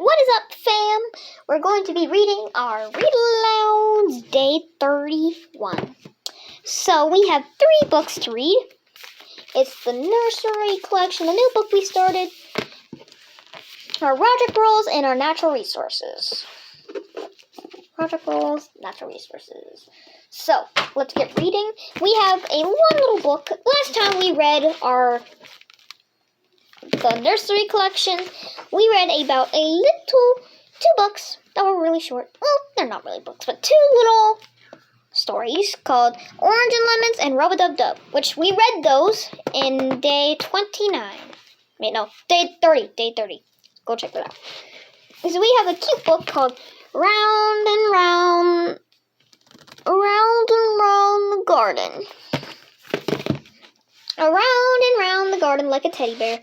What is up, fam? We're going to be reading our Read Alouds Day 31. So we have 3 books to read. It's the nursery collection, the new book we started, our project rules, and our natural resources. Project rules, natural resources. So, let's get reading. We have one little book. Last time we read the nursery collection, we read about 2 books that were really short. Well, they're not really books, but 2 little stories called Orange and Lemons and Rub-a-Dub-Dub, which we read those in day 29. Wait, no, day 30. Go check that out. So we have a cute book called Round and Round the Garden. Around and round the garden like a teddy bear.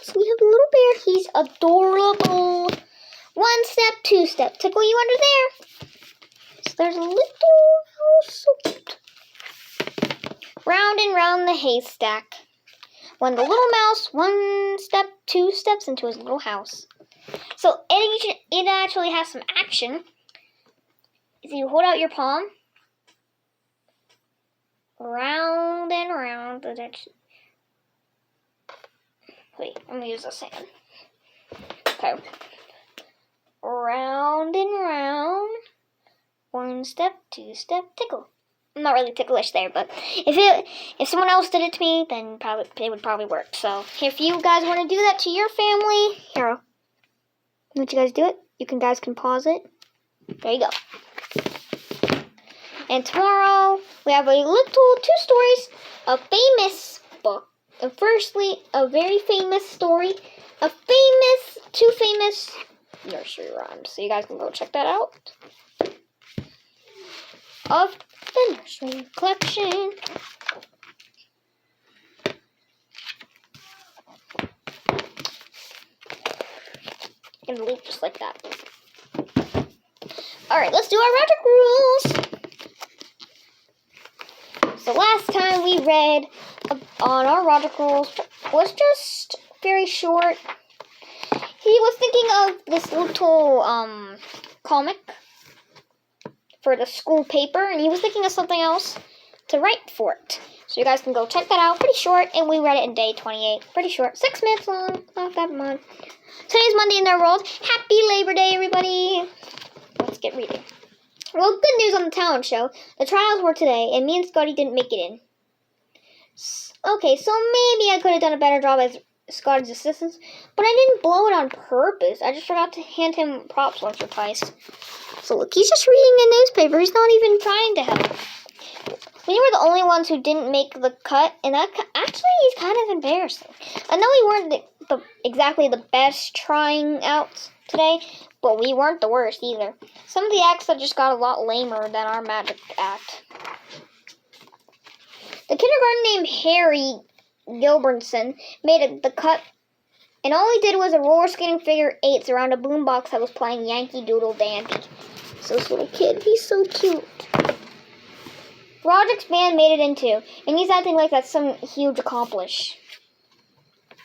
So we have a little bear. He's adorable. 1 step, 2 step. Tickle you under there. So there's a little house. So cute. Round and round the haystack. When the little mouse 1 step, 2 steps into his little house. So it actually has some action. If you hold out your palm, round and round the direction. Wait, I'm gonna use the sand. Okay. Round and round. 1 step, 2 step, tickle. I'm not really ticklish there, but if someone else did it to me, then it would probably work. So if you guys want to do that to your family, here, I'll let you guys do it. You guys can pause it. There you go. And tomorrow, we have 2 stories, a famous book. Firstly, a very famous story, 2 famous nursery rhymes. So you guys can go check that out. Of the nursery collection. And leave just like that. Alright, let's do our project rules. So last time we read on our project rules was just very short. He was thinking of this little comic for the school paper, and he was thinking of something else to write for it. So you guys can go check that out. Pretty short, and we read it in day 28. Pretty short, 6 minutes long, not that much. Today's Monday in their world. Happy Labor Day, everybody. Let's get reading. Well, good news on the talent show. The trials were today, and me and Scotty didn't make it in. Okay, so maybe I could have done a better job as Scotty's assistant, but I didn't blow it on purpose. I just forgot to hand him props once or twice. So look, he's just reading a newspaper. He's not even trying to help. We were the only ones who didn't make the cut, and that actually is kind of embarrassing. I know we weren't exactly the best trying out today, but we weren't the worst either. Some of the acts that just got a lot lamer than our magic act. The kindergarten named Harry Gilbertson made the cut, and all he did was a roller skating figure 8s around a boombox that was playing Yankee Doodle Dandy. So this little kid, he's so cute. Roderick's band made it in too, and he's acting like that's some huge accomplishment.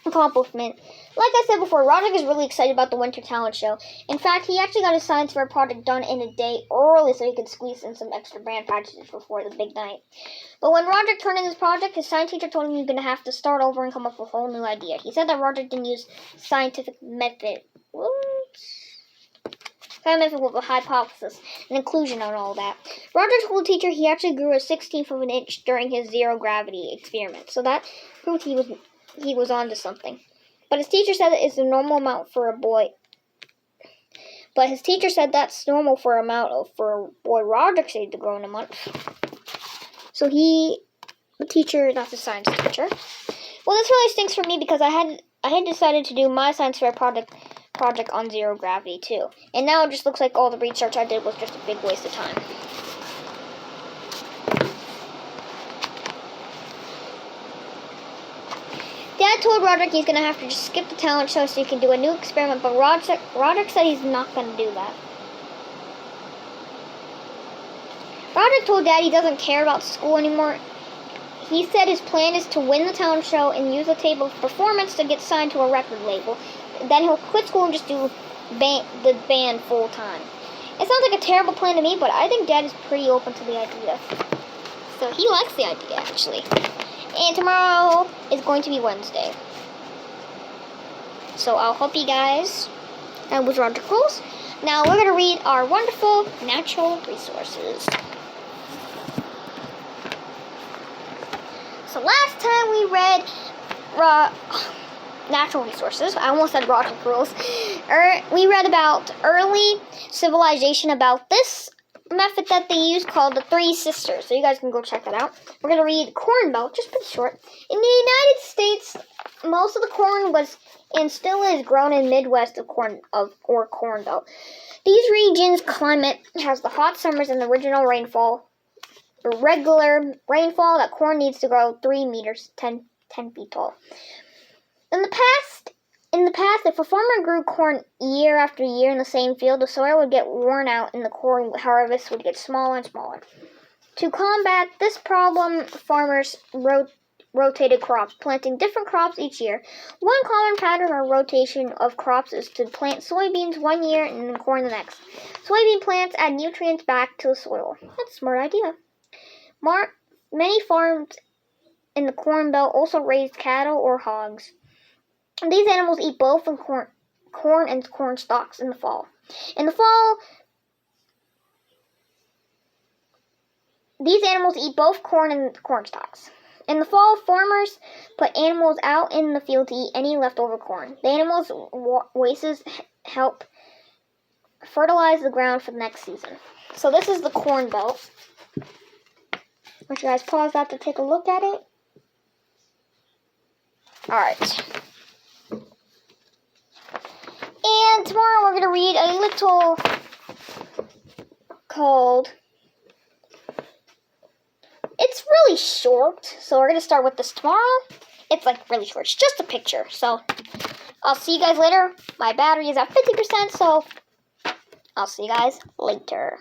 Like I said before, Roderick is really excited about the winter talent show. In fact, he actually got his science fair project done in a day early so he could squeeze in some extra band practices before the big night. But when Roderick turned in his project, his science teacher told him he was going to have to start over and come up with a whole new idea. He said that Roderick didn't use scientific method. With a hypothesis and inclusion on all that. Roderick's school teacher, he actually grew a 1/16 of an inch during his zero gravity experiment. So that proved he was onto something. But his teacher said it's a normal amount for a boy. But his teacher said that's normal for a boy Roderick said to grow in a month. So the teacher, not the science teacher. Well, this really stinks for me because I had decided to do my science fair project on zero gravity too. And now it just looks like all the research I did was just a big waste of time. Dad told Roderick he's going to have to just skip the talent show so he can do a new experiment, but Roderick said he's not going to do that. Roderick told Dad he doesn't care about school anymore. He said his plan is to win the talent show and use the table of performance to get signed to a record label. then he'll quit school and just do the band full time. It sounds like a terrible plan to me, but I think Dad is pretty open to the idea. So he likes the idea, actually. And tomorrow is going to be Wednesday. So I'll help you guys with articles. Now we're going to read our wonderful natural resources. So last time we read natural resources, I almost said articles. We read about early civilization, about this method that they use called the Three Sisters. So you guys can go check that out. We're going to read Corn Belt, just pretty short. In the United States, most of the corn was and still is grown in Midwest Corn Belt. These regions' climate has the hot summers and the regular rainfall that corn needs to grow 3 meters, 10 feet tall. In the past, if a farmer grew corn year after year in the same field, the soil would get worn out and the corn harvest would get smaller and smaller. To combat this problem, farmers rotated crops, planting different crops each year. One common pattern or rotation of crops is to plant soybeans one year and then corn the next. Soybean plants add nutrients back to the soil. That's a smart idea. Many farms in the Corn Belt also raise cattle or hogs. These animals eat both corn and corn stalks in the fall. These animals eat both corn and corn stalks. In the fall, farmers put animals out in the field to eat any leftover corn. The animals' wastes help fertilize the ground for the next season. So this is the Corn Belt. Let you guys pause that to take a look at it. Alright. And tomorrow we're going to read a little called... It's really short, so we're going to start with this tomorrow. It's like really short. It's just a picture. So I'll see you guys later. My battery is at 50%, so I'll see you guys later.